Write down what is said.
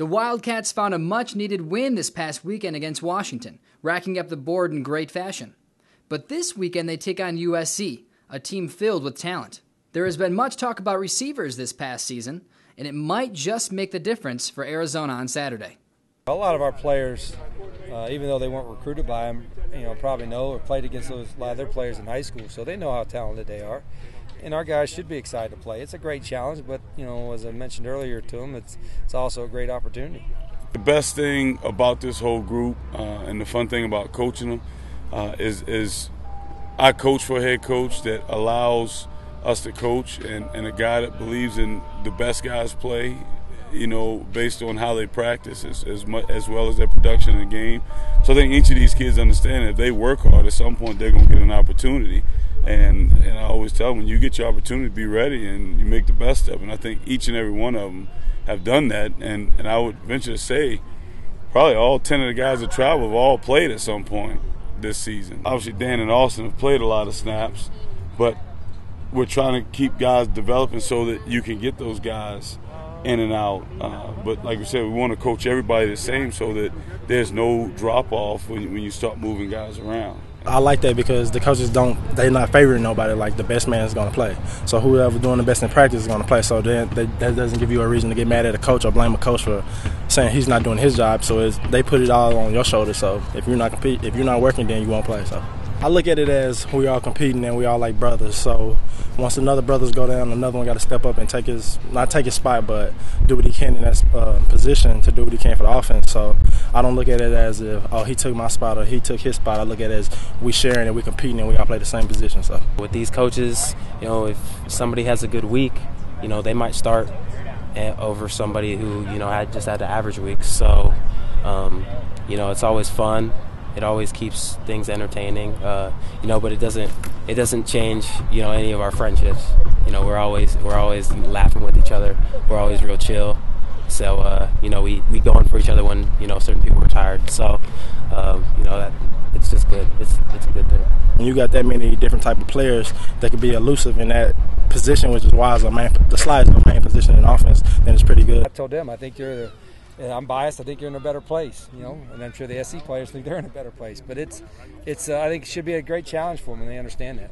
The Wildcats found a much-needed win this past weekend against Washington, racking up the board in great fashion. But this weekend they take on USC, a team filled with talent. There has been much talk about receivers this past season, and it might just make the difference for Arizona on Saturday. A lot of our players, even though they weren't recruited by them, probably know or played against a lot of their players in high school, so they know how talented they are. And our guys should be excited to play. It's a great challenge, but as I mentioned earlier to them, it's also a great opportunity. The best thing about this whole group and the fun thing about coaching them is I coach for a head coach that allows us to coach and a guy that believes in the best guys play, based on how they practice as well as their production in the game. So I think each of these kids understand that if they work hard, at some point they're going to get an opportunity. And I always tell them, when you get your opportunity, be ready and you make the best of it. And I think each and every one of them have done that. And I would venture to say probably all 10 of the guys that travel have all played at some point this season. Obviously, Dan and Austin have played a lot of snaps, but we're trying to keep guys developing so that you can get those guys in and out. But like we said, we want to coach everybody the same so that there's no drop-off when you start moving guys around. I like that because the coaches they're not favoring nobody. Like, the best man is going to play. So whoever doing the best in practice is going to play. So then that doesn't give you a reason to get mad at a coach or blame a coach for saying he's not doing his job. So they put it all on your shoulders. So if you're not working, then you won't play. So I look at it as we all competing and we all like brothers. So once another brothers go down, another one got to step up and not take his spot, but do what he can in that position to do what he can for the offense. So I don't look at it as if, he took my spot or he took his spot. I look at it as we sharing and we competing and we all play the same position. So with these coaches, if somebody has a good week, they might start over somebody who had the average week. So it's always fun. It always keeps things entertaining, but it doesn't change, any of our friendships. We're always laughing with each other. We're always real chill. So, we go in for each other when, certain people are tired. So, it's just good. It's a good thing. When you got that many different type of players that could be elusive in that position, which is why the slide is the main position in offense, then it's pretty good. I told them, I think I'm biased. I think you're in a better place, and I'm sure the SC players think they're in a better place. But I think it should be a great challenge for them, and they understand that.